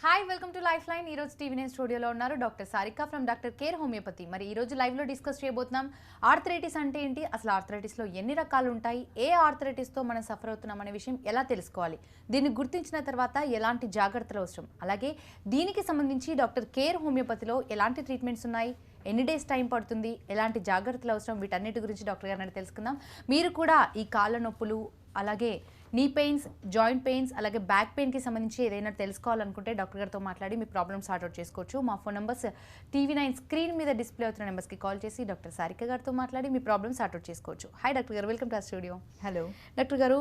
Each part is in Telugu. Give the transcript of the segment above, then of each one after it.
Hi welcome to life line. ఈ రోజు టీవీ నైన్ స్టూడియోలో ఉన్నారు doctor Sarika from doctor care homeopathy. మరి ఈ రోజు లైవ్ లో డిస్కస్ చేయబోతున్నాం ఆర్థరైటిస్ అంటే ఏంటి, అసలు ఆర్థరైటిస్ లో ఎన్ని రకాలు ఉంటాయి, ఏ ఆర్థరైటిస్ తో మనం సఫర్ అవుతున్నాం అనే విషయం ఎలా తెలుసుకోవాలి, దీన్ని గుర్తించిన తర్వాత ఎలాంటి జాగ్రత్తలు అవసరం, అలాగే దీనికి సంబంధించి డాక్టర్ కేర్ హోమియోపతిలో ఎలాంటి ట్రీట్మెంట్స్ ఉన్నాయి, ఎన్ని డేస్ టైం పడుతుంది, ఎలాంటి జాగ్రత్తలు అవసరం, వీటన్నిటి గురించి డాక్టర్ గారిని తెలుసుకుందాం. మీరు కూడా ఈ కాళ్ళ నొప్పులు, అలాగే నీ పెయిన్స్, జాయింట్ పెయిన్స్, అలాగే బ్యాక్ పెయిన్కి సంబంధించి ఏదైనా తెలుసుకోవాలనుకుంటే డాక్టర్ గారితో మాట్లాడి మీ ప్రాబ్లమ్స్ సార్ట్అవుట్ చేసుకోవచ్చు. మా ఫోన్ నెంబర్స్ టీవీ9 స్క్రీన్ మీద డిస్ప్లే అవుతున్న నెంబర్స్కి కాల్ చేసి డాక్టర్ సారిక గారితో మాట్లాడి మీ ప్రాబ్లమ్స్ సార్ట్అవుట్ చేసుకోవచ్చు. హాయ్ డాక్టర్ గారు, welcome to studio. Hello doctor గారు,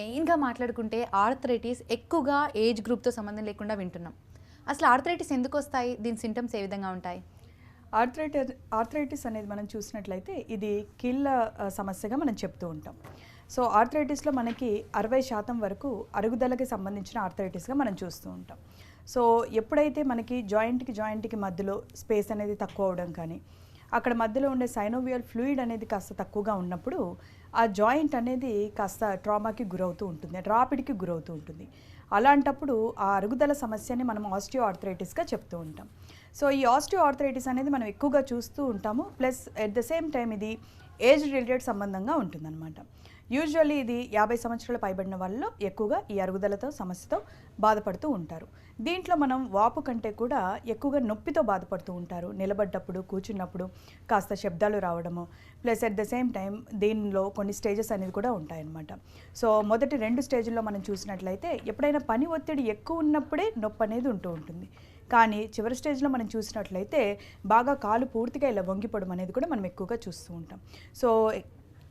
మెయిన్గా మాట్లాడుకుంటే ఆర్థరైటిస్ ఎక్కువగా ఏజ్ గ్రూప్తో సంబంధం లేకుండా వింటున్నాం. అసలు ఆర్థరైటిస్ ఎందుకు వస్తాయి, దీని సింటమ్స్ ఏ విధంగా ఉంటాయి? ఆర్థరైటిస్ అనేది మనం చూసినట్లయితే ఇది కీళ్ళ సమస్యగా మనం చెప్తూ ఉంటాం. సో ఆర్థరైటిస్లో మనకి 60% వరకు అరుగుదలకి సంబంధించిన ఆర్థరైటిస్గా మనం చూస్తూ ఉంటాం. సో ఎప్పుడైతే మనకి జాయింట్కి మధ్యలో స్పేస్ అనేది తక్కువ అవడం కానీ, అక్కడ మధ్యలో ఉండే సైనోవియల్ ఫ్లూయిడ్ అనేది కాస్త తక్కువగా ఉన్నప్పుడు ఆ జాయింట్ అనేది కాస్త ట్రామాకి గురవుతూ ఉంటుంది, రాపిడికి గురవుతూ ఉంటుంది. అలాంటప్పుడు ఆ అరుగుదల సమస్యని మనం ఆస్టియో ఆర్థరైటిస్గా చెప్తూ ఉంటాం. సో ఈ ఆస్టియో ఆర్థరైటిస్ అనేది మనం ఎక్కువగా చూస్తూ ఉంటాము. Plus at the same time ఇది ఏజ్ రిలేటెడ్ సంబంధంగా ఉంటుందన్నమాట. యూజువల్లీ ఇది 50 సంవత్సరాల పైబడిన వాళ్ళలో ఎక్కువగా ఈ అరుగుదలతో సమస్యతో బాధపడుతూ ఉంటారు. దీంట్లో మనం వాపు కంటే కూడా ఎక్కువగా నొప్పితో బాధపడుతూ ఉంటారు. నిలబడ్డప్పుడు, కూర్చున్నప్పుడు కాస్త శబ్దాలు రావడము, plus at the same time దీనిలో కొన్ని స్టేజెస్ అనేది కూడా ఉంటాయన్నమాట. సో మొదటి 2 స్టేజ్ల్లో మనం చూసినట్లయితే ఎప్పుడైనా పని ఒత్తిడి ఎక్కువ ఉన్నప్పుడే నొప్పి అనేది ఉంటూ ఉంటుంది. కానీ చివరి స్టేజ్లో మనం చూసినట్లయితే బాగా కాలు పూర్తిగా ఇలా వంగిపోవడం అనేది కూడా మనం ఎక్కువగా చూస్తూ ఉంటాం. సో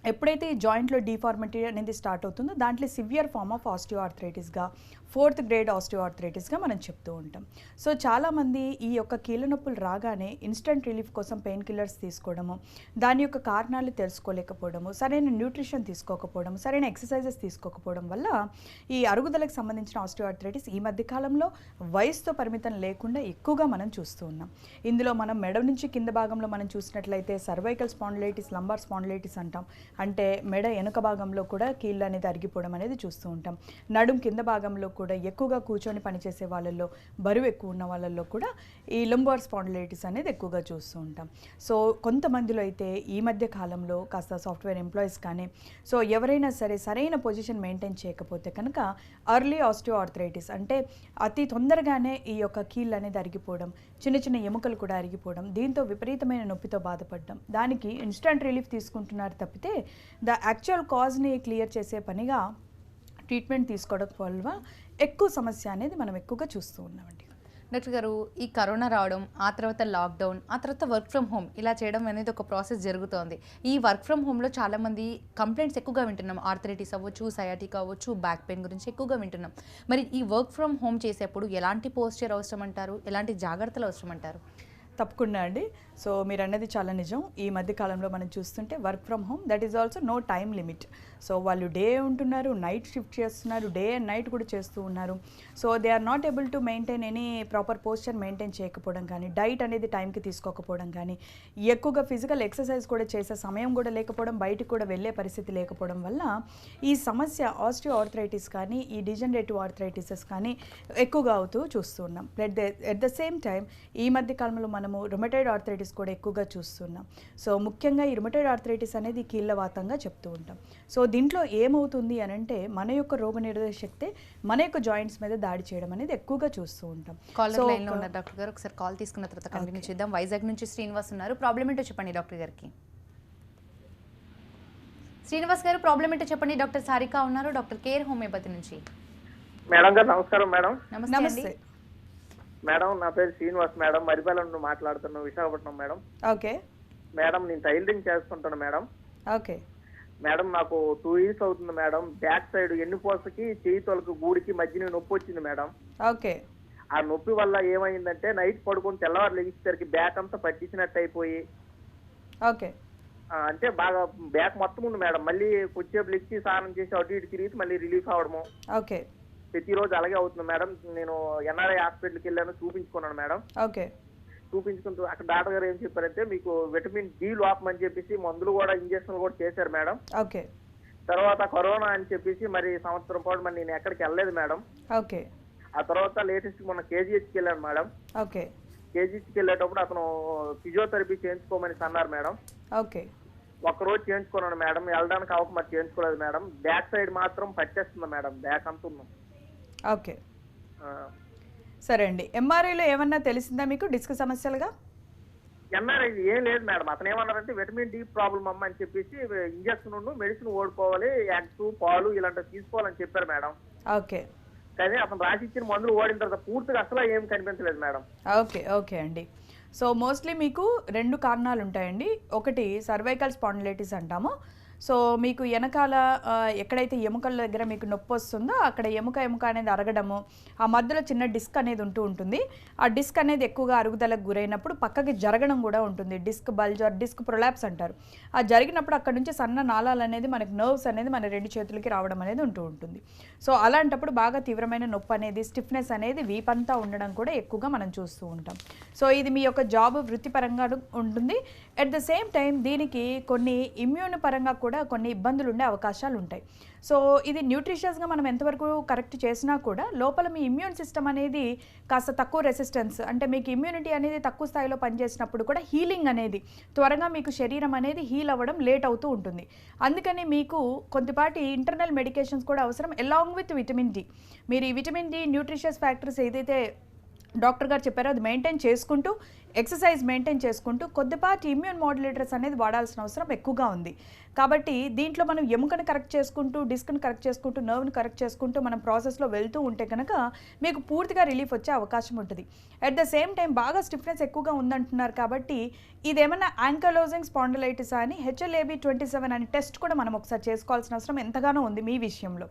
ఎప్పుడైతే ఈ జాయింట్లో డిఫార్మిటీ అనేది స్టార్ట్ అవుతుందో దాంట్లో సివియర్ ఫార్మ్ ఆఫ్ ఆస్టియో ఆర్థరైటిస్గా, 4th గ్రేడ్ ఆస్టియో ఆర్థరైటిస్గా మనం చెప్తూ ఉంటాం. సో చాలామంది ఈ యొక్క కీళ్ళ నొప్పులు రాగానే ఇన్స్టంట్ రిలీఫ్ కోసం పెయిన్ కిల్లర్స్ తీసుకోవడము, దాని యొక్క కారణాలు తెలుసుకోలేకపోవడము, సరైన న్యూట్రిషన్ తీసుకోకపోవడం, సరైన ఎక్సర్సైజెస్ తీసుకోకపోవడం వల్ల ఈ అరుగుదలకు సంబంధించిన ఆస్టియో ఆర్థరైటిస్ ఈ మధ్య కాలంలో వయసుతో పరిమితం లేకుండా ఎక్కువగా మనం చూస్తూ ఉన్నాం. ఇందులో మనం మెడ నుంచి కింద భాగంలో మనం చూసినట్లయితే సర్వైకల్ స్పాండిలైటిస్, లంబార్ స్పాండిలైటిస్ అంటాం. అంటే మెడ వెనుక భాగంలో కూడా కీళ్ళు అనేది అరిగిపోవడం అనేది చూస్తూ ఉంటాం. నడుం కింద భాగంలో కూడా ఎక్కువగా కూర్చొని పనిచేసే వాళ్ళల్లో, బరువు ఎక్కువ ఉన్న వాళ్ళల్లో కూడా ఈ లంబార్ స్పాండిలైటిస్ అనేది ఎక్కువగా చూస్తూ ఉంటాం. సో కొంతమందిలో అయితే ఈ మధ్య కాలంలో కాస్త సాఫ్ట్వేర్ ఎంప్లాయీస్ కానీ, సో ఎవరైనా సరే సరైన పొజిషన్ మెయింటైన్ చేయకపోతే కనుక అర్లీ ఆస్టియో ఆర్థరైటిస్ అంటే అతి తొందరగానే ఈ యొక్క కీళ్ళు అనేది అరిగిపోవడం, చిన్న చిన్న ఎముకలు కూడా అరిగిపోవడం, దీంతో విపరీతమైన నొప్పితో బాధపడడం, దానికి ఇన్స్టంట్ రిలీఫ్ తీసుకుంటున్నారు తప్పితే ద యాక్చువల్ కాజ్ని క్లియర్ చేసే పనిగా ట్రీట్మెంట్ తీసుకోవడం వల్ల ఎక్కువ సమస్య అనేది మనం ఎక్కువగా చూస్తూ ఉన్నామండి. డాక్టర్ గారు, ఈ కరోనా రావడం, ఆ తర్వాత లాక్డౌన్, ఆ తర్వాత వర్క్ ఫ్రమ్ హోమ్ ఇలా చేయడం అనేది ఒక ప్రాసెస్ జరుగుతోంది. ఈ వర్క్ ఫ్రమ్ హోమ్లో చాలామంది కంప్లైంట్స్ ఎక్కువగా వింటున్నాం. ఆర్థరైటిస్ అవ్వచ్చు, సయాటిక్ అవ్వచ్చు, బ్యాక్ పెయిన్ గురించి ఎక్కువగా వింటున్నాం. మరి ఈ వర్క్ ఫ్రమ్ హోమ్ చేసేప్పుడు ఎలాంటి పోస్చర్ అవసరం అంటారు, ఎలాంటి జాగ్రత్తలు అవసరం అంటారు? తప్పకుండా అండి. సో మీరు అన్నది చాలా నిజం. ఈ మధ్య కాలంలో మనం చూస్తుంటే work from home, that is also no time limit. So వాళ్ళు డే ఉంటున్నారు, నైట్ షిఫ్ట్ చేస్తున్నారు, డే అండ్ నైట్ కూడా చేస్తూ ఉన్నారు. So they are not able to maintain any proper posture maintain చేయకపోవడం కానీ, డైట్ అనేది టైంకి తీసుకోకపోవడం కానీ, ఎక్కువగా ఫిజికల్ ఎక్సర్సైజ్ కూడా చేసే సమయం కూడా లేకపోవడం, బయటికి కూడా వెళ్ళే పరిస్థితి లేకపోవడం వల్ల ఈ సమస్య ఆస్టియో ఆర్థరైటిస్ కానీ, ఈ డిజనరేటివ్ ఆర్థరైటిసెస్ కానీ ఎక్కువగా అవుతూ చూస్తూ ఉన్నాం. ఎట్ ద సేమ్ టైం ఈ మధ్య కాలంలో మనము రుమటైడ్ ఆర్థరైటిస్ కూడా ఎక్కువగా చూస్తున్నాం. సో ముఖ్యంగా ఈ రుమటైడ్ ఆర్థరైటిస్ అనేది కీళ్ళవాతంగా చెప్తూ ఉంటాం. సో దీంట్లో ఏమవుతుంది అని అంటే మన యొక్క రోగనిరోధక శక్తి మన యొక్క జాయింట్స్ మీద దాడి చేయడం అనేది ఎక్కువగా చూస్తూ ఉంటాం. కాలర్ లైన్లో ఉన్నారు డాక్టర్ గారు, ఒకసారి కాల్ తీసుకున్న తర్వాత కంటిన్యూ చేద్దాం. వైజాగ్ నుంచి శ్రీనివాస్ ఉన్నారు. ప్రాబ్లం ఏంటో చెప్పండి డాక్టర్ గారికి. శ్రీనివాస్ గారు, ప్రాబ్లం ఏంటో చెప్పండి. డాక్టర్ సారిక ఉన్నారు, డాక్టర్ కేర్ హోమియోపతి నుంచి. మేడం గారు నమస్కారం మేడం. నమస్తే మేడం, నా పేరు శ్రీనివాస్ మేడం, మరిపాలెం నుండి మాట్లాడుతున్నాను, విశాఖపట్నం మేడం. ఓకే మేడం, నేను టైలరింగ్ చేస్తుంటాను మేడం. ఓకే మేడం, నాకు 2 years అవుతుంది మేడం. బ్యాక్ సైడ్ ఎన్నుపోసకి, చేయి తొలకు, గూడికి మధ్యన నొప్పి వచ్చింది మేడం. ఓకే ఆ నొప్పి వల్ల ఏమైందంటే నైట్ పడుకొని తెల్లవారు లెగిసేసరికి బ్యాక్ అంతా పట్టించినట్టు అయిపోయి, ఓకే అంటే బాగా బ్యాక్ మొత్తం ఉంది మేడం. మళ్ళీ కొద్దిసేపు లెక్కి స్నానం చేసి అటు ఇటు తిరిగి మళ్ళీ రిలీఫ్ అవడము ఓకే ప్రతిరోజు అలాగే అవుతుంది మేడం. నేను ఎన్ఆర్ఐ హాస్పిటల్కి వెళ్ళాను, చూపించుకున్నాను మేడం. ఓకే చూపించుకుంటూ అక్కడ డాక్టర్ గారు ఏం చెప్పారంటే మీకు విటమిన్ డి లోపమని చెప్పేసి మందులు కూడా, ఇంజక్షన్లు కూడా చేశారు మేడం. ఓకే తర్వాత కరోనా అని చెప్పేసి మరి సంవత్సరం పాటు మరి నేను ఎక్కడికి వెళ్ళలేదు మేడం. ఓకే ఆ తర్వాత లేటెస్ట్ మొన్న కేజీహెచ్కి వెళ్ళాను మేడం. ఓకే. కేజీహెచ్కి వెళ్ళేటప్పుడు అతను ఫిజియోథెరపీ చేయించుకోమని అన్నారు మేడం. ఓకే. ఒక్కరోజు చేయించుకున్నాను మేడం. వెళ్ళడానికి అవక మరి చేయించుకోలేదు మేడం. బ్యాక్ సైడ్ మాత్రం పట్టేస్తుంది మేడం, బ్యాక్ అంటున్నాం. ఓకే, సరే అండి. ఎంఆర్ఐలో ఏమన్నా తెలిసిందా మీకు డిస్క్ సమస్యలుగా? ఎంఆర్ఐ ఏం లేదు మేడం. అతను ఏమన్నారంటే విటమిన్ డి ప్రాబ్లం అమ్మ అని చెప్పేసి ఇంజక్షన్ మెడిసిన్ ఓడిపోవాలి, ఎగ్స్ పాలు ఇలాంటివి తీసుకోవాలని చెప్పారు మేడం. ఓకే. కానీ అతను రాసి ఇచ్చిన మందులు ఓడిన తర్వాత పూర్తిగా అసలు ఏం కనిపించలేదు మేడం. ఓకే. ఓకే అండి. సో మోస్ట్లీ మీకు 2 కారణాలు ఉంటాయండి. ఒకటి సర్వైకల్ స్పాండిలైటిస్ అంటాము. సో మీకు వెనకాల ఎక్కడైతే ఎముకల దగ్గర మీకు నొప్పి వస్తుందో అక్కడ ఎముక అనేది అరగడము, ఆ మధ్యలో చిన్న డిస్క్ అనేది ఉంటుంది. ఆ డిస్క్ అనేది ఎక్కువగా అరుగుదలకు గురైనప్పుడు పక్కకి జరగడం కూడా ఉంటుంది. Disc bulge or disc prolapse అంటారు. ఆ జరిగినప్పుడు అక్కడ నుంచి సన్న నాళాలు అనేది మనకి నర్వ్స్ అనేది మన 2 చేతులకి రావడం అనేది ఉంటుంది. సో అలాంటప్పుడు బాగా తీవ్రమైన నొప్పి అనేది, స్టిఫ్నెస్ అనేది వీపంతా ఉండడం కూడా ఎక్కువగా మనం చూస్తూ ఉంటాం. సో ఇది మీ యొక్క జాబ్ వృత్తిపరంగా ఉంటుంది. అట్ ద సేమ్ టైం దీనికి కొన్ని ఇమ్యూన్ పరంగా కూడా కొన్ని ఇబ్బందులు ఉండే అవకాశాలు ఉంటాయి. సో ఇది న్యూట్రిషియస్గా మనం ఎంతవరకు కరెక్ట్ చేసినా కూడా లోపల మీ ఇమ్యూన్ సిస్టమ్ అనేది కాస్త తక్కువ రెసిస్టెన్స్, అంటే మీకు ఇమ్యూనిటీ అనేది తక్కువ స్థాయిలో పనిచేసినప్పుడు కూడా హీలింగ్ అనేది త్వరగా మీకు శరీరం అనేది హీల్ అవ్వడం లేట్ అవుతూ ఉంటుంది. అందుకని మీకు కొద్దిపాటి ఇంటర్నల్ మెడికేషన్స్ కూడా అవసరం, అలాంగ్ విత్ విటమిన్ డి. మీరు ఈ విటమిన్ డి న్యూట్రిషియస్ ఫ్యాక్టర్స్ ఏదైతే డాక్టర్ గారు చెప్పారో అది మెయింటైన్ చేసుకుంటూ, ఎక్సర్సైజ్ మెయింటైన్ చేసుకుంటూ కొద్దిపాటి ఇమ్యూన్ మాడ్యులేటర్స్ అనేది వాడాల్సిన అవసరం ఎక్కువగా ఉంది. కాబట్టి దీంట్లో మనం ఎముకను కరెక్ట్ చేసుకుంటూ, డిస్క్ని కరెక్ట్ చేసుకుంటూ, నర్వ్ని కరెక్ట్ చేసుకుంటూ మనం ప్రాసెస్లో వెళ్తూ ఉంటే కనుక మీకు పూర్తిగా రిలీఫ్ వచ్చే అవకాశం ఉంటుంది. అట్ ద సేమ్ టైం బాగా స్టిఫ్నెస్ ఎక్కువగా ఉందంటున్నారు కాబట్టి ఇదేమన్నా యాంకలోజింగ్ స్పాండిలైటిస్ అని HLA-B27 అనే టెస్ట్ కూడా మనం ఒకసారి చేసుకోవాల్సిన అవసరం ఎంతగానో ఉంది మీ విషయంలో.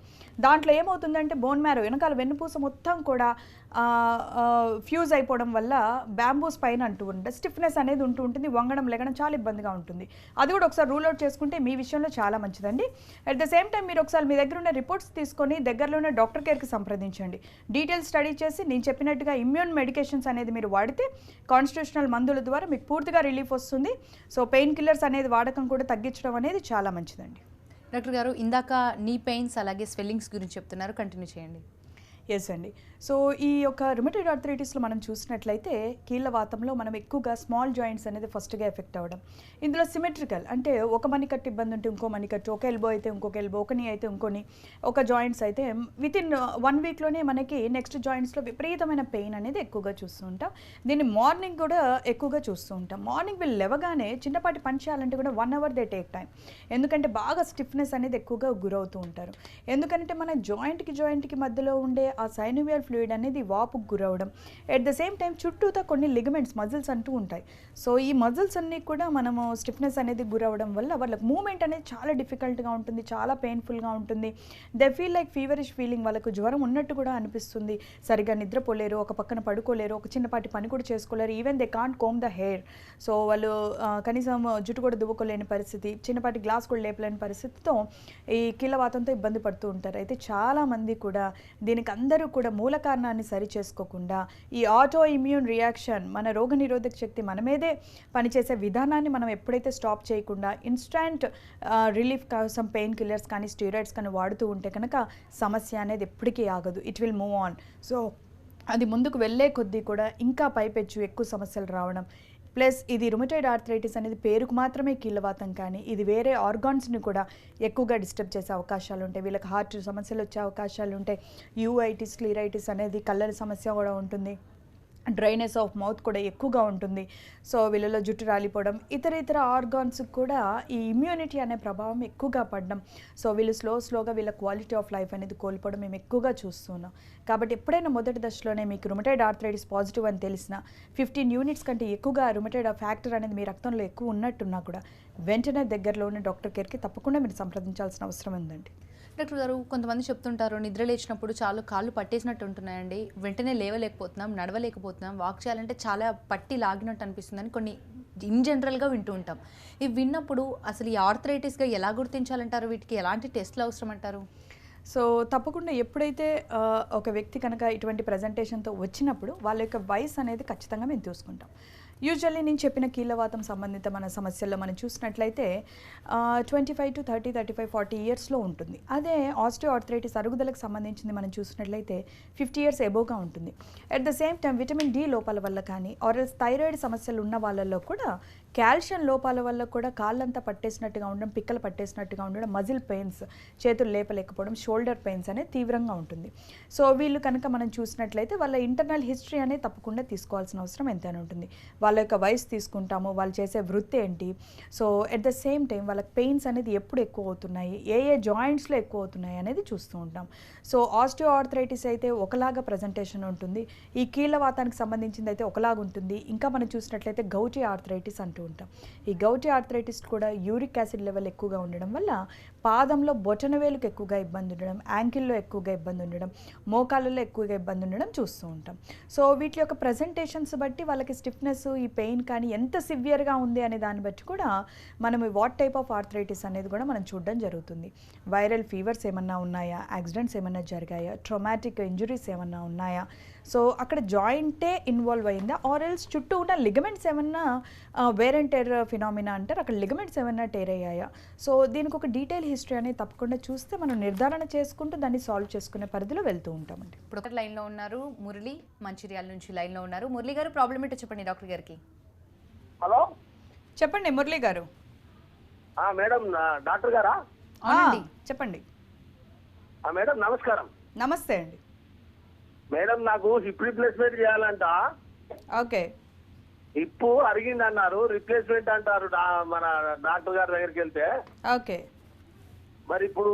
దాంట్లో ఏమవుతుందంటే బోన్ మ్యారో వెనకాల వెన్నుపూస మొత్తం కూడా ఫ్యూజ్ అయిపోవడం వల్ల బ్యాంబూ స్పైన్ అంటూ ఉంటుంది, స్టిఫ్నెస్ అనేది ఉంటుంది, వంగడం లెగడం చాలా ఇబ్బందిగా ఉంటుంది. అది కూడా ఒకసారి రూల్ అవుట్ చేసుకుంటే మీ విషయంలో చాలా మంచిదండి. అట్ ద సేమ్ టైం మీరు ఒకసారి మీ దగ్గర ఉన్న రిపోర్ట్స్ తీసుకొని దగ్గరలోనే డాక్టర్ కేర్కి సంప్రదించండి. డీటెయిల్స్ స్టడీ చేసి నేను చెప్పినట్టుగా ఇమ్యూన్ మెడికేషన్స్ అనేది మీరు వాడితే కాన్స్టిట్యూషనల్ మందుల ద్వారా మీకు పూర్తిగా రిలీఫ్ వస్తుంది. సో పెయిన్ కిల్లర్స్ అనేది వాడకం కూడా తగ్గించడం అనేది చాలా మంచిదండి. డాక్టర్ గారు ఇందాక నీ పెయిన్స్ అలాగే స్వెల్లింగ్స్ గురించి చెప్తున్నారు, కంటిన్యూ చేయండి. ఎస్ అండి. సో ఈ యొక్క రుమటైడ్ ఆర్థరైటిస్లో మనం చూసినట్లయితే కీళ్ళవాతంలో మనం ఎక్కువగా స్మాల్ జాయింట్స్ అనేది ఫస్ట్గా ఎఫెక్ట్ అవ్వడం. ఇందులో సిమెట్రికల్ అంటే ఒక మణికట్టు ఇబ్బంది ఉంటే ఇంకో మణికట్టు, ఒక ఎల్బో అయితే ఇంకొక ఎల్బో, ఒక నీ అయితే ఇంకొని, ఒక జాయింట్స్ అయితే వితిన్ 1 వీక్లోనే మనకి నెక్స్ట్ జాయింట్స్లో విపరీతమైన పెయిన్ అనేది ఎక్కువగా చూస్తూ ఉంటాం. దీన్ని మార్నింగ్ కూడా ఎక్కువగా చూస్తూ ఉంటాం. మార్నింగ్ వీళ్ళు లేవగానే చిన్నపాటి పని చేయాలంటే కూడా 1 అవర్ దే టేక్ టైం. ఎందుకంటే బాగా స్టిఫ్నెస్ అనేది ఎక్కువగా గురవుతూ ఉంటారు. ఎందుకంటే మన జాయింట్కి మధ్యలో ఉండే ఆ సైనోవియల్ ఫ్లూయిడ్ అనేది వాపుకు గురవడం, ఎట్ ద సేమ్ టైం చుట్టూతో కొన్ని లిగమెంట్స్ మజిల్స్ అంటూ ఉంటాయి. సో ఈ మజిల్స్ అన్నీ కూడా మనము స్టిఫ్నెస్ అనేది గురవడం వల్ల వాళ్ళకి మూమెంట్ అనేది చాలా డిఫికల్ట్గా ఉంటుంది, చాలా పెయిన్ఫుల్గా ఉంటుంది. They feel like feverish feeling, వాళ్ళకు జ్వరం ఉన్నట్టు కూడా అనిపిస్తుంది. సరిగా నిద్రపోలేరు, ఒక పక్కన పడుకోలేరు, ఒక చిన్నపాటి పని కూడా చేసుకోలేరు. Even they can't comb the hair. So వాళ్ళు కనీసం జుట్టు కూడా దువ్వుకోలేని పరిస్థితి, చిన్నపాటి గ్లాస్ కూడా లేపలేని పరిస్థితితో ఈ కీళ్ళవాతంతో ఇబ్బంది పడుతూ ఉంటారు. అయితే చాలామంది కూడా దీనికి అందరూ కూడా మూల కారణాన్ని సరి చేసుకోకుండా ఈ ఆటో ఇమ్యూన్ రియాక్షన్, మన రోగనిరోధక శక్తి మన మీదే పనిచేసే విధానాన్ని మనం ఎప్పుడైతే స్టాప్ చేయకుండా ఇన్స్టాంట్ రిలీఫ్ కోసం పెయిన్ కిల్లర్స్ కానీ స్టీరాయిడ్స్ కానీ వాడుతూ ఉంటే కనుక సమస్య అనేది ఎప్పటికీ ఆగదు. It will move on. So అది ముందుకు వెళ్ళే కొద్దీ కూడా ఇంకా పైపెచ్చు ఎక్కువ సమస్యలు రావడం. ప్లస్ ఇది రుమటైడ్ ఆర్థరైటిస్ అనేది పేరుకు మాత్రమే కీళ్ళవాతం, కానీ ఇది వేరే ఆర్గాన్స్ని కూడా ఎక్కువగా డిస్టర్బ్ చేసే అవకాశాలు ఉంటాయి. వీళ్ళకి హార్ట్ సమస్యలు వచ్చే అవకాశాలు ఉంటాయి. యూఐటిస్, క్లిరైటిస్ అనేది కళ్ళ సమస్య కూడా ఉంటుంది. డ్రైనెస్ ఆఫ్ మౌత్ కూడా ఎక్కువగా ఉంటుంది. సో వీళ్ళలో జుట్టు రాలిపోవడం, ఇతర ఆర్గాన్స్ కూడా ఈ ఇమ్యూనిటీ అనే ప్రభావం ఎక్కువగా పడడం. సో వీళ్ళు స్లోగా వీళ్ళ క్వాలిటీ ఆఫ్ లైఫ్ అనేది కోల్పోవడం మేము ఎక్కువగా చూస్తున్నాం. కాబట్టి ఎప్పుడైనా మొదటి దశలోనే మీకు రుమటైడ్ ఆర్థరైటిస్ పాజిటివ్ అని తెలిసిన 15 యూనిట్స్ కంటే ఎక్కువగా రుమటైడ్ ఫ్యాక్టర్ అనేది మీ రక్తంలో ఎక్కువ ఉన్నట్టున్నా కూడా వెంటనే దగ్గరలోనే డాక్టర్ కేర్కి తప్పకుండా మీరు సంప్రదించాల్సిన అవసరం ఉందండి. డాక్టర్ గారు కొంతమంది చెప్తుంటారు నిద్ర లేచినప్పుడు చాలా కాళ్ళు పట్టేసినట్టు ఉంటున్నాయండి, వెంటనే లేవలేకపోతున్నాం, నడవలేకపోతున్నాం, వాక్ చేయాలంటే చాలా పట్టి లాగినట్టు అనిపిస్తుందని కొన్ని ఇన్ జనరల్గా వింటూ ఉంటాం. ఇవి విన్నప్పుడు అసలు ఈ ఆర్థరైటిస్గా ఎలా గుర్తించాలంటారు? వీటికి ఎలాంటి టెస్ట్లు అవసరం అంటారు? సో తప్పకుండా ఎప్పుడైతే ఒక వ్యక్తి కనుక ఇటువంటి ప్రజెంటేషన్తో వచ్చినప్పుడు వాళ్ళ యొక్క వయసు అనేది ఖచ్చితంగా మేము చూసుకుంటాం. యూజువల్లీ నేను చెప్పిన కీళ్ళవాతం సంబంధిత మన సమస్యల్లో మనం చూసినట్లయితే 25 to 30, 35, 40 ఇయర్స్లో ఉంటుంది. అదే ఆస్టియోఆర్థరైటిస్ అరుగుదలకు సంబంధించింది మనం చూసినట్లయితే 50 ఇయర్స్ ఎబోగా ఉంటుంది. At the same time vitamin D లోపాల వల్ల కానీ ఆర్ఎల్స్ థైరాయిడ్ సమస్యలు ఉన్న వాళ్ళల్లో కూడా కాల్షియం లోపాల వల్ల కూడా కాళ్ళంతా పట్టేసినట్టుగా ఉండడం, పిక్కలు పట్టేసినట్టుగా ఉండడం, మజిల్ పెయిన్స్, చేతులు లేపలేకపోవడం, షోల్డర్ పెయిన్స్ అనేది తీవ్రంగా ఉంటుంది. సో వీళ్ళు కనుక మనం చూసినట్లయితే వాళ్ళ ఇంటర్నల్ హిస్టరీ అనేది తప్పకుండా తీసుకోవాల్సిన అవసరం ఎంతైనా ఉంటుంది. వాళ్ళ యొక్క వయసు తీసుకుంటాము, వాళ్ళు చేసే వృత్తి ఏంటి, so at the same time వాళ్ళకి పెయిన్స్ అనేది ఎప్పుడు ఎక్కువ అవుతున్నాయి, ఏ జాయింట్స్లో ఎక్కువ అవుతున్నాయి అనేది చూస్తూ ఉంటాం. సో ఆస్టియోఆర్థరైటిస్ అయితే ఒకలాగా ప్రజెంటేషన్ ఉంటుంది, ఈ కీళ్ళవాతానికి సంబంధించింది అయితే ఒకలాగా ఉంటుంది. ఇంకా మనం చూసినట్లయితే గౌటీ ఆర్థరైటిస్ అంటూ ఉంటాం. ఈ గౌటీ ఆర్థరైటిస్ కూడా యూరిక్ యాసిడ్ లెవెల్ ఎక్కువగా ఉండడం వల్ల పాదంలో బొటనవేలుకు ఎక్కువగా ఇబ్బంది ఉండడం, యాంకిల్లో ఎక్కువగా ఇబ్బంది ఉండడం, మోకాళ్ళలో ఎక్కువగా ఇబ్బంది ఉండడం చూస్తూ ఉంటాం. సో వీటి యొక్క ప్రజెంటేషన్స్ బట్టి వాళ్ళకి స్టిఫ్నెస్, ఈ పెయిన్ కానీ ఎంత సివియర్గా ఉంది అనే దాన్ని బట్టి కూడా మనం వాట్ టైప్ ఆఫ్ ఆర్థరైటిస్ అనేది కూడా మనం చూడడం జరుగుతుంది. వైరల్ ఫీవర్స్ ఏమన్నా ఉన్నాయా, యాక్సిడెంట్స్ ఏమన్నా జరిగాయా, ట్రామాటిక్ ఇంజురీస్ ఏమన్నా ఉన్నాయా, సో అక్కడ జాయింటే ఇన్వాల్వ్ అయిందా, ఆర్ ఎల్స్ చుట్టూ ఉన్న లిగమెంట్స్ ఏమన్నా వేర్ అండ్ టెర్ ఫినామినా అంటారు, అక్కడ లిగమెంట్స్ ఏమన్నా టేర్ అయ్యాయా. సో దీనికి ఒక డీటెయిల్ హిస్టరీ అనేది తప్పకుండా చూస్తే మనం నిర్ధారణ చేసుకుంటూ దాన్ని సాల్వ్ చేసుకునే పరిధిలో వెళ్తూ ఉంటామండి. ఇప్పుడు ఒక లైన్లో ఉన్నారు మురళి, మంచిర్యాల నుంచి లైన్లో ఉన్నారు. మురళి గారు, ప్రాబ్లం ఏంటో చెప్పండి డాక్టర్ గారికి. హలో చెప్పండి మురళి గారు. మేడం, డాక్టర్ గారా? అవునండి. చెప్పండి. మేడం నమస్కారం. నమస్తే అండి. మేడం, నాకు హిప్ రీప్లేస్మెంట్ చేయాలంట. ఓకే. హిప్ అరిగింది అన్నారు, రీప్లేస్మెంట్ అంటారు మన డాక్టర్ గారి దగ్గరికి వెళ్తే. ఓకే. మరి ఇప్పుడు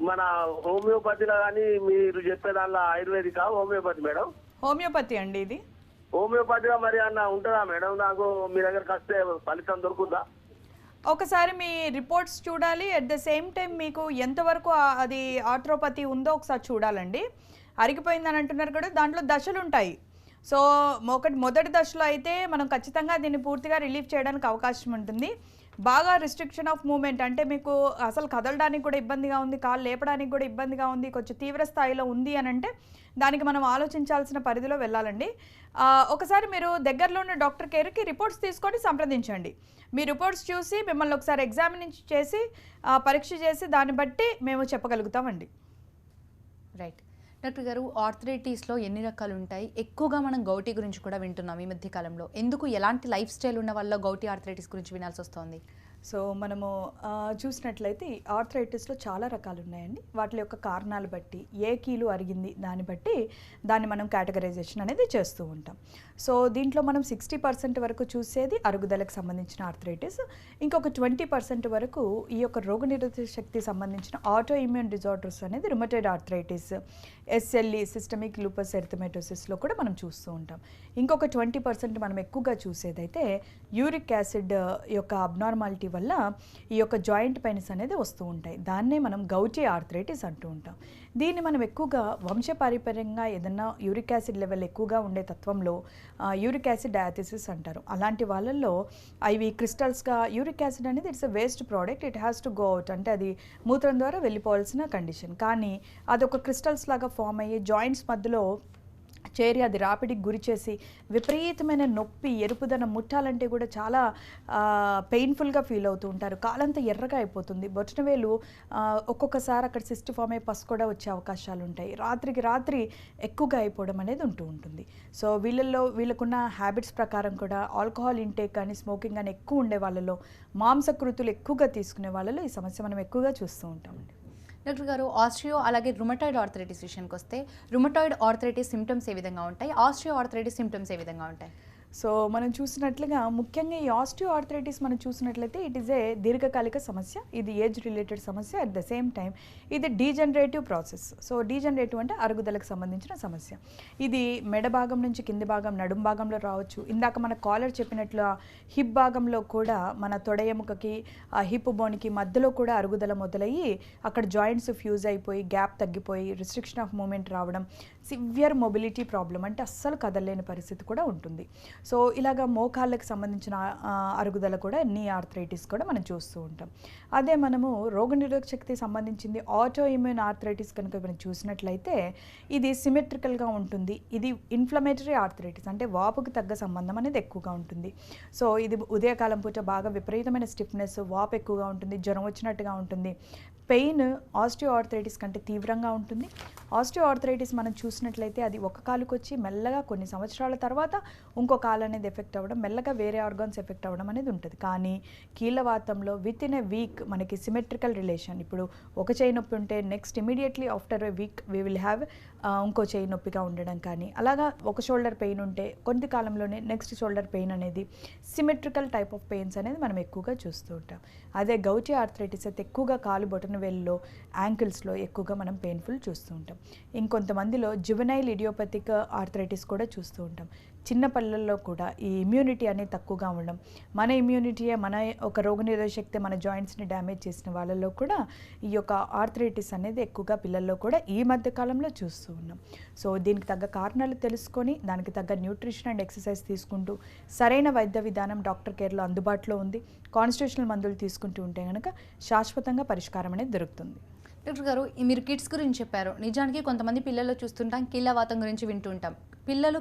మన హోమియోపతిలో కానీ మీరు చెప్పే దానిలో ఆయుర్వేదికా హోమియోపతి మేడం? హోమియోపతి అండి ఇది. హోమియోపతిగా మరి అన్న ఉంటుందా మేడం? నాకు మీ దగ్గరకు వస్తే ఫలితం దొరుకుతుందా? ఒకసారి మీ రిపోర్ట్స్ చూడాలి, అట్ ద సేమ్ టైం మీకు ఎంతవరకు అది ఆర్థ్రోపతి ఉందో ఒకసారి చూడాలండి. అరిగిపోయిందని అంటున్నారు కూడా, దాంట్లో దశలు ఉంటాయి. సో మొదటి దశలో అయితే మనం ఖచ్చితంగా దీన్ని పూర్తిగా రిలీఫ్ చేయడానికి అవకాశం ఉంటుంది. బాగా రిస్ట్రిక్షన్ ఆఫ్ మూమెంట్ అంటే మీకు అసలు కదలడానికి కూడా ఇబ్బందిగా ఉంది, కాళ్ళు లేపడానికి కూడా ఇబ్బందిగా ఉంది, కొంచెం తీవ్ర స్థాయిలో ఉంది అని అంటే దానికి మనం ఆలోచించాల్సిన పరిధిలో వెళ్ళాలండి. ఒకసారి మీరు దగ్గరలో ఉన్న డాక్టర్ కేర్కి రిపోర్ట్స్ తీసుకొని సంప్రదించండి. మీ రిపోర్ట్స్ చూసి మిమ్మల్ని ఒకసారి ఎగ్జామిన్ చేసి పరీక్ష చేసి దాన్ని బట్టి మేము చెప్పగలుగుతామండి. రైట్. డాక్టర్ గారు, ఆర్థరైటిస్లో ఎన్ని రకాలు ఉంటాయి? ఎక్కువగా మనం గౌటీ గురించి కూడా వింటున్నాం ఈ మధ్య కాలంలో. ఎందుకు, ఎలాంటి లైఫ్ స్టైల్ ఉన్న వాళ్ళ గౌటీ ఆర్థరైటిస్ గురించి వినాల్సి వస్తుంది? సో మనము చూసినట్లయితే ఆర్థరైటిస్లో చాలా రకాలు ఉన్నాయండి. వాటి యొక్క కారణాలు బట్టి, ఏ కీలు అరిగింది దాన్ని బట్టి దాన్ని మనం కేటగరైజేషన్ అనేది చేస్తూ ఉంటాం. సో దీంట్లో మనం 60% వరకు చూసేది అరుగుదలకు సంబంధించిన ఆర్థరైటిస్, ఇంకొక 20% వరకు ఈ యొక్క రోగనిరోధక శక్తి సంబంధించిన ఆటో ఇమ్యూన్ డిజార్డర్స్ అనేది rheumatoid arthritis, SLE systemic lupus ఎరిథమెటోసిస్లో కూడా మనం చూస్తూ ఉంటాం. ఇంకొక 20% మనం ఎక్కువగా చూసేదైతే యూరిక్ యాసిడ్ యొక్క అబ్నార్మాలిటీ వల్ల ఈ యొక్క జాయింట్ పెయిన్స్ అనేది వస్తూ ఉంటాయి. దాన్నే మనం గౌటీ ఆర్థరైటిస్ అంటూ ఉంటాం. దీన్ని మనం ఎక్కువగా వంశపారంపర్యంగా ఏదన్నా యూరిక్ యాసిడ్ లెవెల్ ఎక్కువగా ఉండే తత్వంలో యూరిక్ యాసిడ్ డయాథిసిస్ అంటారు. అలాంటి వాళ్ళల్లో అవి క్రిస్టల్స్గా, యూరిక్ యాసిడ్ అనేది it's a waste product, it has to go out, అంటే అది మూత్రం ద్వారా వెళ్ళిపోవాల్సిన కండిషన్. కానీ అదొక క్రిస్టల్స్ లాగా ఫామ్ అయ్యి జాయింట్స్ మధ్యలో చేరి అది రాపిడికి గురి చేసి విపరీతమైన నొప్పి, ఎరుపుదనం, ముట్టాలంటే కూడా చాలా పెయిన్ఫుల్గా ఫీల్ అవుతూ ఉంటారు. కాలంతా ఎర్రగా అయిపోతుంది, బొటనవేలు ఒక్కొక్కసారి అక్కడ సిస్ట్ ఫామ్ అయ్యి పసు కూడా వచ్చే అవకాశాలు ఉంటాయి. రాత్రికి రాత్రి ఎక్కువగా అయిపోవడం అనేది ఉంటుంది. సో వీళ్ళకున్న హ్యాబిట్స్ ప్రకారం కూడా ఆల్కహాల్ ఇంటేక్ కానీ స్మోకింగ్ కానీ ఎక్కువ ఉండే వాళ్ళలో, మాంసకృతులు ఎక్కువగా తీసుకునే వాళ్ళలో ఈ సమస్య మనం ఎక్కువగా చూస్తూ ఉంటామండి. డాక్టర్ గారు, ఆస్ట్రియో అలాగే రుమటాయిడ్ ఆర్థరైటిస్ విషయానికి వస్తే, రుమటాయిడ్ ఆర్థరైటిస్ సిమ్టమ్స్ ఏ విధంగా ఉంటాయి, ఆస్ట్రియో ఆర్థరైటిస్ సిమ్టమ్స్ ఏ విధంగా ఉంటాయి? సో మనం చూసినట్లుగా ముఖ్యంగా ఈ ఆస్టియో ఆర్థరైటిస్ మనం చూసినట్లయితే ఇట్ ఈస్ ఏ దీర్ఘకాలిక సమస్య, ఇది ఏజ్ రిలేటెడ్ సమస్య, అట్ ద సేమ్ టైం ఇది డీజనరేటివ్ ప్రాసెస్. సో డీజనరేటివ్ అంటే అరుగుదలకు సంబంధించిన సమస్య. ఇది మెడ భాగం నుంచి కింది భాగం, నడుం భాగంలో రావచ్చు. ఇందాక మన కాలర్ చెప్పినట్లు హిప్ భాగంలో కూడా, మన తొడ ఎముకకి హిప్ బోన్కి మధ్యలో కూడా అరుగుదల మొదలయ్యి అక్కడ జాయింట్స్ ఫ్యూజ్ అయిపోయి, గ్యాప్ తగ్గిపోయి, రిస్ట్రిక్షన్ ఆఫ్ మూమెంట్ రావడం, సివియర్ మొబిలిటీ ప్రాబ్లం, అంటే అస్సలు కదలలేని పరిస్థితి కూడా ఉంటుంది. సో ఇలాగ మోకాళ్ళకి సంబంధించిన అరుగుదల కూడా నీ ఆర్థరైటిస్ కూడా మనం చూస్తూ ఉంటాం. అదే మనము రోగనిరోధక శక్తి సంబంధించింది ఆటో ఇమ్యూన్ ఆర్థరైటిస్ కనుక మనం చూసినట్లయితే ఇది సిమెట్రికల్గా ఉంటుంది. ఇది ఇన్ఫ్లమేటరీ ఆర్థరైటిస్, అంటే వాపుకి తగ్గ సంబంధం అనేది ఎక్కువగా ఉంటుంది. సో ఇది ఉదయకాలం పూట బాగా విపరీతమైన స్టిఫ్నెస్, వాపు ఎక్కువగా ఉంటుంది, జ్వరం వచ్చినట్టుగా ఉంటుంది. పెయిన్ ఆస్టియో ఆర్థరైటిస్ కంటే తీవ్రంగా ఉంటుంది. ఆస్టియో ఆర్థరైటిస్ మనం చూసినట్లయితే అది ఒక కాలుకి వచ్చి మెల్లగా కొన్ని సంవత్సరాల తర్వాత ఇంకో కాలు అనేది ఎఫెక్ట్ అవ్వడం, మెల్లగా వేరే ఆర్గాన్స్ ఎఫెక్ట్ అవ్వడం అనేది ఉంటుంది. కానీ కీళ్ళవాతంలో విత్ ఇన్ ఎ వీక్ మనకి సిమెట్రికల్ రిలేషన్. ఇప్పుడు ఒక చేయి నొప్పి ఉంటే next immediately after a week we will have ఇంకో చేయి నొప్పిగా ఉండడం కానీ, అలాగా ఒక షోల్డర్ పెయిన్ ఉంటే కొద్ది కాలంలోనే నెక్స్ట్ షోల్డర్ పెయిన్ అనేది సిమెట్రికల్ టైప్ ఆఫ్ పెయిన్స్ అనేది మనం ఎక్కువగా చూస్తూ ఉంటాం. అదే గౌటీ ఆర్థరైటిస్ అయితే ఎక్కువగా కాలు బొటన వేళ్ళలో, యాంకిల్స్లో ఎక్కువగా మనం పెయిన్ఫుల్ చూస్తూ ఉంటాం. ఇంకొంతమందిలో జువెనైల్ ఇడియోపతిక్ ఆర్థరైటిస్ కూడా చూస్తూ ఉంటాం. చిన్న పళ్ళల్లో కూడా ఈ ఇమ్యూనిటీ అనేది తక్కువగా ఉండడం, మన ఇమ్యూనిటీయే మన ఒక రోగనిరోధక శక్తి మన జాయింట్స్ని డ్యామేజ్ చేసిన వాళ్ళల్లో కూడా ఈ యొక్క ఆర్థరైటిస్ అనేది ఎక్కువగా పిల్లల్లో కూడా ఈ మధ్య కాలంలో చూస్తూ ఉన్నాం. సో దీనికి తగ్గ కారణాలు తెలుసుకొని దానికి తగ్గ న్యూట్రిషన్ అండ్ ఎక్సర్సైజ్ తీసుకుంటూ సరైన వైద్య విధానం డాక్టర్ కేర్లో అందుబాటులో ఉంది. కాన్స్టిట్యూషనల్ మందులు తీసుకుంటూ ఉంటే కనుక శాశ్వతంగా పరిష్కారం అనేది దొరుకుతుంది. డాక్టర్ గారు, మీరు కిడ్స్ గురించి చెప్పారు. నిజానికి కొంతమంది పిల్లలు చూస్తుంటాం, కీళ్ళవాతం గురించి వింటుంటాం. పిల్లలు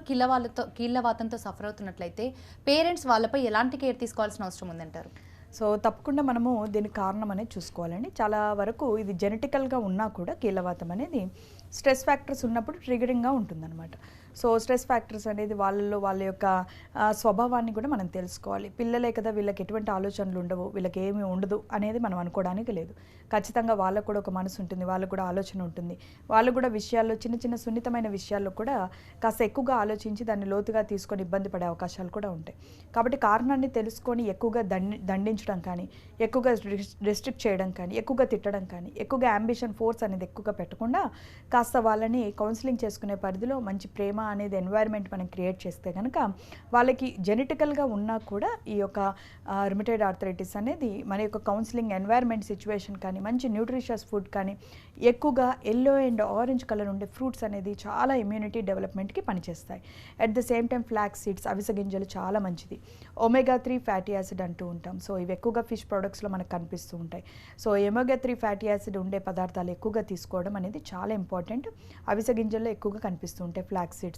కీళ్ళవాతంతో సఫర్ అవుతున్నట్లయితే పేరెంట్స్ వాళ్ళపై ఎలాంటి కేర్ తీసుకోవాల్సిన అవసరం ఉందంటారు? సో తప్పకుండా మనము దీనికి కారణం అనేది చూసుకోవాలండి. చాలా వరకు ఇది జెనెటికల్గా ఉన్నా కూడా కీళ్ళవాతం అనేది స్ట్రెస్ ఫ్యాక్టర్స్ ఉన్నప్పుడు ట్రిగరింగ్గా ఉంటుందన్నమాట. సో స్ట్రెస్ ఫ్యాక్టర్స్ అనేది వాళ్ళలో వాళ్ళ యొక్క స్వభావాన్ని కూడా మనం తెలుసుకోవాలి. పిల్లలే కదా, వీళ్ళకి ఎటువంటి ఆలోచనలు ఉండవు, వీళ్ళకి ఏమీ ఉండదు అనేది మనం అనుకోవడానికి లేదు. ఖచ్చితంగా వాళ్ళకు కూడా ఒక మనసు ఉంటుంది, వాళ్ళకు కూడా ఆలోచన ఉంటుంది. వాళ్ళు కూడా విషయాల్లో చిన్న చిన్న సున్నితమైన విషయాల్లో కూడా కాస్త ఎక్కువగా ఆలోచించి దాన్ని లోతుగా తీసుకొని ఇబ్బంది పడే అవకాశాలు కూడా ఉంటాయి. కాబట్టి కారణాన్ని తెలుసుకొని ఎక్కువగా దండించడం కానీ, ఎక్కువగా రెస్ట్రిక్ట్ చేయడం కానీ, ఎక్కువగా తిట్టడం కానీ, ఎక్కువగా అంబిషన్ ఫోర్స్ అనేది ఎక్కువగా పెట్టకుండా కాస్త వాళ్ళని కౌన్సిలింగ్ చేసుకునే పరిధిలో మంచి ప్రేమ అనేది ఎన్వైర్న్మెంట్ మనం క్రియేట్ చేస్తే కనుక వాళ్ళకి జెనెటికల్గా ఉన్నా కూడా ఈ యొక్క రుమటైడ్ ఆర్థరైటిస్ అనేది మన యొక్క కౌన్సిలింగ్ ఎన్వైర్న్మెంట్ సిచ్యువేషన్ కానీ, మంచి న్యూట్రిషియస్ ఫుడ్ కానీ, ఎక్కువగా ఎల్లో అండ్ ఆరెంజ్ కలర్ ఉండే ఫ్రూట్స్ అనేది చాలా ఇమ్యూనిటీ డెవలప్మెంట్కి పనిచేస్తాయి. At the same time flax seeds, అవిసె గింజలు చాలా మంచిది. ఒమేగా 3 ఫ్యాటీ యాసిడ్ అంటూ ఉంటాం. సో ఇవి ఎక్కువగా ఫిష్ ప్రొడక్ట్స్లో మనకు కనిపిస్తూ ఉంటాయి. సో ఒమేగా 3 ఫ్యాటీ యాసిడ్ ఉండే పదార్థాలు ఎక్కువగా తీసుకోవడం అనేది చాలా ఇంపార్టెంట్. అవిసె గింజల్లో ఎక్కువగా కనిపిస్తూ ఉంటాయి ఫ్లాక్స్ సీడ్స్.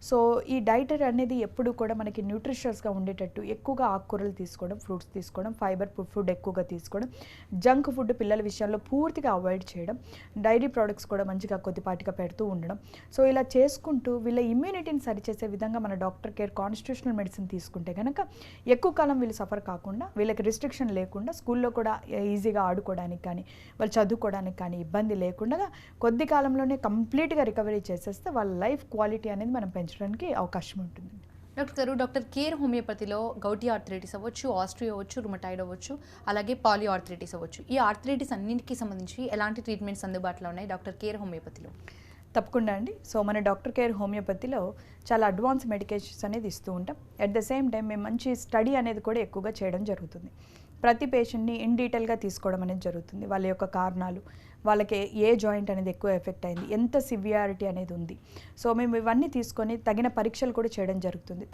సో ఈ డైటర్ అనేది ఎప్పుడు కూడా మనకి న్యూట్రిషియస్గా ఉండేటట్టు ఎక్కువగా ఆకుకూరలు తీసుకోవడం, ఫ్రూట్స్ తీసుకోవడం, ఫైబర్ ఫుడ్ ఎక్కువగా తీసుకోవడం, జంక్ ఫుడ్ పిల్లల విషయంలో పూర్తిగా అవాయిడ్ చేయడం, డైరీ ప్రోడక్ట్స్ కూడా మంచిగా కొద్దిపాటిగా పెడుతూ ఉండడం. సో ఇలా చేసుకుంటూ వీళ్ళ ఇమ్యూనిటీని సరిచేసే విధంగా మన డాక్టర్ కేర్ కాన్స్టిట్యూషనల్ మెడిసిన్ తీసుకుంటే కనుక ఎక్కువ కాలం వీళ్ళు సఫర్ కాకుండా, వీళ్ళకి రిస్ట్రిక్షన్ లేకుండా స్కూల్లో కూడా ఈజీగా ఆడుకోవడానికి కానీ, వాళ్ళు చదువుకోవడానికి కానీ ఇబ్బంది లేకుండా కొద్ది కాలంలోనే కంప్లీట్గా రికవరీ చేసేస్తే వాళ్ళ లైఫ్ క్వాలిటీ అనేది మనం పెంచడానికి అవకాశం ఉంటుంది. డాక్టర్ గారు, డాక్టర్ కేర్ హోమియోపతిలో గౌటీ ఆర్థరైటిస్ అవ్వచ్చు, ఆస్ట్రియో అవ్వచ్చు, రుమటాయిడ్ అవ్వచ్చు, అలాగే పాలియో ఆర్థరైటిస్ అవ్వచ్చు, ఈ ఆర్థరైటిస్ అన్నింటికి సంబంధించి ఎలాంటి ట్రీట్మెంట్స్ అందుబాటులో ఉన్నాయి డాక్టర్ కేర్ హోమియోపతిలో? తప్పకుండా అండి. సో మన డాక్టర్ కేర్ హోమియోపతిలో చాలా అడ్వాన్స్ మెడికేషన్స్ అనేది ఇస్తూ ఉంటాం. అట్ ద సేమ్ టైం మేము మంచి స్టడీ అనేది కూడా ఎక్కువగా చేయడం జరుగుతుంది. ప్రతి పేషెంట్ని ఇన్ డీటెయిల్గా తీసుకోవడం అనేది జరుగుతుంది. వాళ్ళ యొక్క కారణాలు, వాళ్ళకి ఏ జాయింట్ అనేది ఎక్కువ ఎఫెక్ట్ అయింది, ఎంత సివియారిటీ అనేది ఉంది. సో మేము ఇవన్నీ తీసుకొని తగిన పరీక్షలు కూడా చేయడం జరుగుతుంది,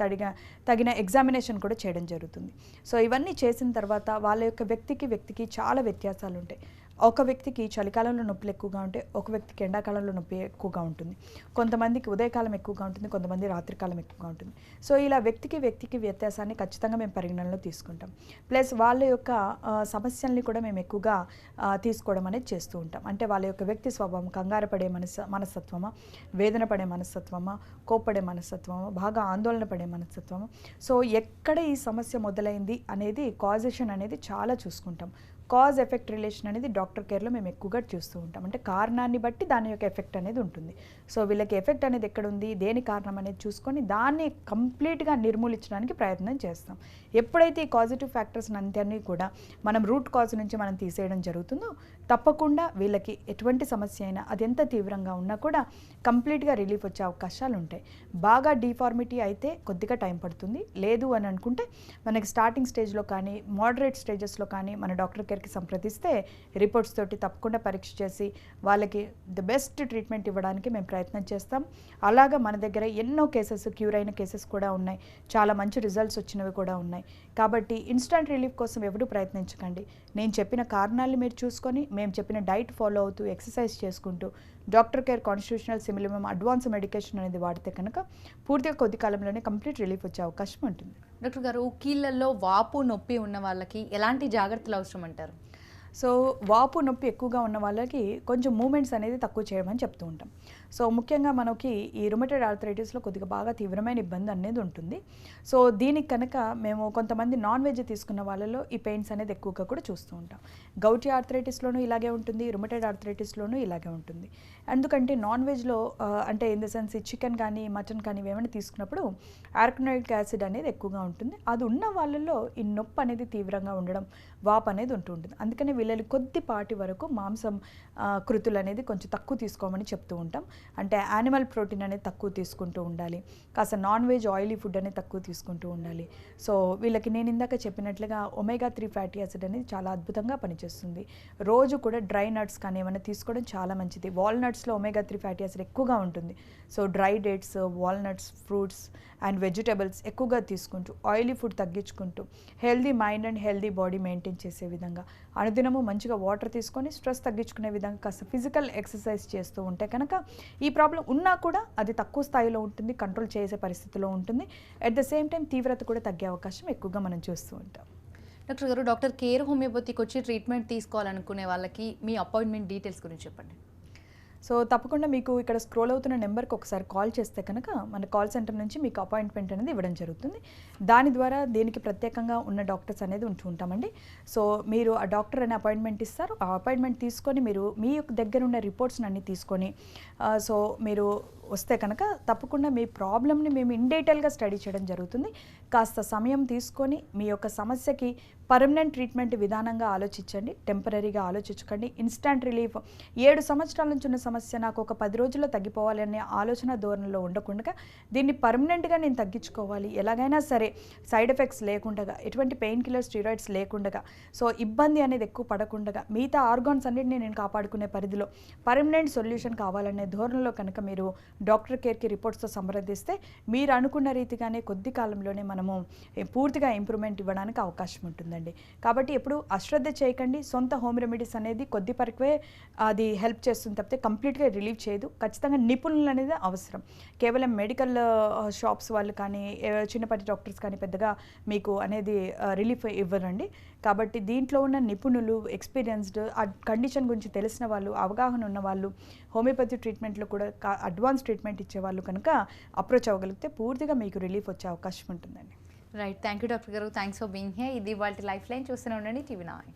తగిన ఎగ్జామినేషన్ కూడా చేయడం జరుగుతుంది. సో ఇవన్నీ చేసిన తర్వాత వాళ్ళ యొక్క వ్యక్తికి చాలా వ్యత్యాసాలు ఉంటాయి. ఒక వ్యక్తికి చలికాలంలో నొప్పులు ఎక్కువగా ఉంటాయి, ఒక వ్యక్తికి ఎండాకాలంలో నొప్పి ఎక్కువగా ఉంటుంది, కొంతమందికి ఉదయకాలం ఎక్కువగా ఉంటుంది, కొంతమంది రాత్రికాలం ఎక్కువగా ఉంటుంది. సో ఇలా వ్యక్తికి వ్యత్యాసాన్ని ఖచ్చితంగా మేము పరిగణనలో తీసుకుంటాం. ప్లస్ వాళ్ళ యొక్క సమస్యల్ని కూడా మేము ఎక్కువగా తీసుకోవడం అనేది చేస్తూ ఉంటాం. అంటే వాళ్ళ యొక్క వ్యక్తి స్వభావం, కంగారు పడే మనస్తత్వమా, వేదన పడే మనస్తత్వమా, కోప్పడే మనస్తత్వమా, బాగా ఆందోళన పడే మనస్తత్వమా, సో ఎక్కడ ఈ సమస్య మొదలైంది అనేది కాజేషన్ అనేది చాలా చూసుకుంటాం. కాజ్ ఎఫెక్ట్ రిలేషన్ అనేది డాక్టర్ కేర్లో మేము ఎక్కువగా చూస్తూ ఉంటాం. అంటే కారణాన్ని బట్టి దాని యొక్క ఎఫెక్ట్ అనేది ఉంటుంది. సో వీళ్ళకి ఎఫెక్ట్ అనేది ఎక్కడ ఉంది, దేని కారణం అనేది చూసుకొని దాన్ని కంప్లీట్గా నిర్మూలించడానికి ప్రయత్నం చేస్తాం. ఎప్పుడైతే ఈ పాజిటివ్ ఫ్యాక్టర్స్ అంతన్నీ కూడా మనం రూట్ కాజ్ నుంచి మనం తీసేయడం జరుగుతుందో తప్పకుండా వీళ్ళకి ఎటువంటి సమస్య అయినా అది ఎంత తీవ్రంగా ఉన్నా కూడా కంప్లీట్గా రిలీఫ్ వచ్చే అవకాశాలు ఉంటాయి. బాగా డిఫార్మిటీ అయితే కొద్దిగా టైం పడుతుంది. లేదు అని అనుకుంటే మనకి స్టార్టింగ్ స్టేజ్లో కానీ మోడరేట్ స్టేజెస్లో కానీ మన డాక్టర్ కేర్కి సంప్రదిస్తే రిపోర్ట్స్ తోటి తప్పకుండా పరీక్ష చేసి వాళ్ళకి ది బెస్ట్ ట్రీట్మెంట్ ఇవ్వడానికి మేము ప్రయత్నం చేస్తాం. అలాగా మన దగ్గర ఎన్నో కేసెస్ క్యూర్ అయిన కేసెస్ కూడా ఉన్నాయి, చాలా మంచి రిజల్ట్స్ వచ్చినవి కూడా ఉన్నాయి. కాబట్టి ఇన్స్టంట్ రిలీఫ్ కోసం ఎవరు ప్రయత్నించకండి. నేను చెప్పిన కారణాలు మీరు చూసుకొని మేము చెప్పిన డైట్ ఫాలో అవుతూ ఎక్సర్సైజ్ చేసుకుంటూ doctor care constitutional simillimum advance medication అనేది వాడితే కనుక పూర్తిగా కొద్ది కాలంలోనే కంప్లీట్ రిలీఫ్ వచ్చే అవకాశం ఉంటుంది. డాక్టర్ గారు, కీళ్ళల్లో వాపు నొప్పి ఉన్న వాళ్ళకి ఎలాంటి జాగ్రత్తలు అవసరం అంటారు? సో వాపు నొప్పి ఎక్కువగా ఉన్న వాళ్ళకి కొంచెం మూమెంట్స్ అనేది తక్కువ చేయమని చెప్తూ ఉంటాం. సో ముఖ్యంగా మనకి ఈ రుమటైడ్ ఆర్థరైటిస్లో కొద్దిగా బాగా తీవ్రమైన ఇబ్బంది అనేది ఉంటుంది. సో దీనికి కనుక మేము కొంతమంది నాన్ వెజ్ తీసుకున్న వాళ్ళలో ఈ పెయిన్స్ అనేది ఎక్కువగా కూడా చూస్తూ ఉంటాం. గౌటీ ఆర్థరైటిస్లోనూ ఇలాగే ఉంటుంది, రుమటైడ్ ఆర్థరైటిస్లోనూ ఇలాగే ఉంటుంది. ఎందుకంటే నాన్ వెజ్లో అంటే ఇన్ ద సెన్స్ ఈ చికెన్ కానీ మటన్ కానీ ఏమైనా తీసుకున్నప్పుడు ఆర్కనోయిక్ యాసిడ్ అనేది ఎక్కువగా ఉంటుంది. అది ఉన్న వాళ్ళలో ఈ నొప్పి అనేది తీవ్రంగా ఉండడం, వాపు అనేది ఉంటుంది. అందుకని వీళ్ళని కొద్దిపాటి వరకు మాంసం కృతులు అనేది కొంచెం తక్కువ తీసుకోమని చెప్తూ ఉంటాం. అంటే యానిమల్ ప్రోటీన్ అనేది తక్కువ తీసుకుంటూ ఉండాలి, కాస్త నాన్ వెజ్ ఆయిలీ ఫుడ్ అనేది తక్కువ తీసుకుంటూ ఉండాలి. సో వీళ్ళకి నేను ఇందాక చెప్పినట్లుగా omega-3 ఫ్యాటీ యాసిడ్ అనేది చాలా అద్భుతంగా పనిచేస్తుంది. రోజు కూడా డ్రై నట్స్ కానీ ఏమైనా తీసుకోవడం చాలా మంచిది. వాల్నట్స్లో omega-3 ఫ్యాటీ యాసిడ్ ఎక్కువగా ఉంటుంది. So dry dates, walnuts, fruits and vegetables ఎక్కువగా తీసుకుంటూ ఆయిలీ ఫుడ్ తగ్గించుకుంటూ healthy mind and healthy body maintain చేసే విధంగా అనుదినము మంచిగా వాటర్ తీసుకొని స్ట్రెస్ తగ్గించుకునే విధంగా కాస్త ఫిజికల్ ఎక్సర్సైజ్ చేస్తూ ఉంటే కనుక ఈ ప్రాబ్లం ఉన్నా కూడా అది తక్కువ స్థాయిలో ఉంటుంది, కంట్రోల్ చేసే పరిస్థితిలో ఉంటుంది. అట్ ద సేమ్ టైం తీవ్రత కూడా తగ్గే అవకాశం ఎక్కువగా మనం చూస్తూ ఉంటాం. డాక్టర్ గారు, డాక్టర్ కేర్ హోమియోపతికి వచ్చి ట్రీట్మెంట్ తీసుకోవాలనుకునే వాళ్ళకి మీ అపాయింట్మెంట్ డీటెయిల్స్ గురించి చెప్పండి. సో తప్పకుండా మీకు ఇక్కడ స్క్రోల్ అవుతున్న నెంబర్కి ఒకసారి కాల్ చేస్తే కనుక మన కాల్ సెంటర్ నుంచి మీకు అపాయింట్మెంట్ అనేది ఇవ్వడం జరుగుతుంది. దాని ద్వారా దీనికి ప్రత్యేకంగా ఉన్న డాక్టర్స్ అనేది ఉంటూ ఉంటామండి. సో మీరు ఆ డాక్టర్ అనే అపాయింట్మెంట్ ఇస్తారు. ఆ అపాయింట్మెంట్ తీసుకొని మీరు మీ దగ్గర ఉన్న రిపోర్ట్స్ని అన్ని తీసుకొని సో మీరు వస్తే కనుక తప్పకుండా మీ ప్రాబ్లమ్ని మేము ఇన్ డీటెయిల్గా స్టడీ చేయడం జరుగుతుంది. కాస్త సమయం తీసుకొని మీ యొక్క సమస్యకి పర్మనెంట్ ట్రీట్మెంట్ విధానంగా ఆలోచించండి, టెంపరీగా ఆలోచించకండి. ఇన్స్టాంట్ రిలీఫ్ 7 సంవత్సరాల నుంచి ఉన్న సమస్య నాకు ఒక 10 రోజుల్లో తగ్గిపోవాలి అనే ఆలోచన ధోరణిలో ఉండకుండా దీన్ని పర్మనెంట్గా నేను తగ్గించుకోవాలి, ఎలాగైనా సరే సైడ్ ఎఫెక్ట్స్ లేకుండా, ఎటువంటి పెయిన్ కిల్లర్ స్టీరాయిడ్స్ లేకుండా, సో ఇబ్బంది అనేది ఎక్కువ పడకుండా మిగతా ఆర్గాన్స్ అన్నింటినీ నేను కాపాడుకునే పరిధిలో పర్మనెంట్ సొల్యూషన్ కావాలనే ధోరణిలో కనుక మీరు డాక్టర్ కేర్కి రిపోర్ట్స్తో సంప్రదిస్తే మీరు అనుకున్న రీతిగానే కొద్ది కాలంలోనే మనము పూర్తిగా ఇంప్రూవ్మెంట్ ఇవ్వడానికి అవకాశం ఉంటుందండి. కాబట్టి ఎప్పుడు అశ్రద్ధ చేయకండి. సొంత హోమ్ రెమెడీస్ అనేది కొద్ది పరకే అది హెల్ప్ చేస్తుంది తప్పితే కంప్లీట్గా రిలీవ్ చేయదు. ఖచ్చితంగా నిపుణులు అనేది అవసరం. కేవలం మెడికల్ షాప్స్ వాళ్ళు కానీ చిన్నపాటి డాక్టర్స్ కానీ పెద్దగా మీకు అనేది రిలీఫ్ ఇవ్వరండి. కాబట్టి దీంట్లో ఉన్న నిపుణులు, ఎక్స్పీరియన్స్డ్, ఆ కండిషన్ గురించి తెలిసిన వాళ్ళు, అవగాహన ఉన్న వాళ్ళు, హోమియోపతి ట్రీట్మెంట్లో కూడా అడ్వాన్స్ ట్రీట్మెంట్ ఇచ్చేవాళ్ళు కనుక అప్రోచ్ అవ్వగలిగితే పూర్తిగా మీకు రిలీఫ్ వచ్చే అవకాశం ఉంటుందండి. రైట్, థ్యాంక్ యూ డాక్టర్ గారు, థ్యాంక్స్ ఫర్ బీయింగ్ హియర్. ఇది వాళ్ళ లైఫ్ లైన్ చూస్తూనే ఉండండి TV9.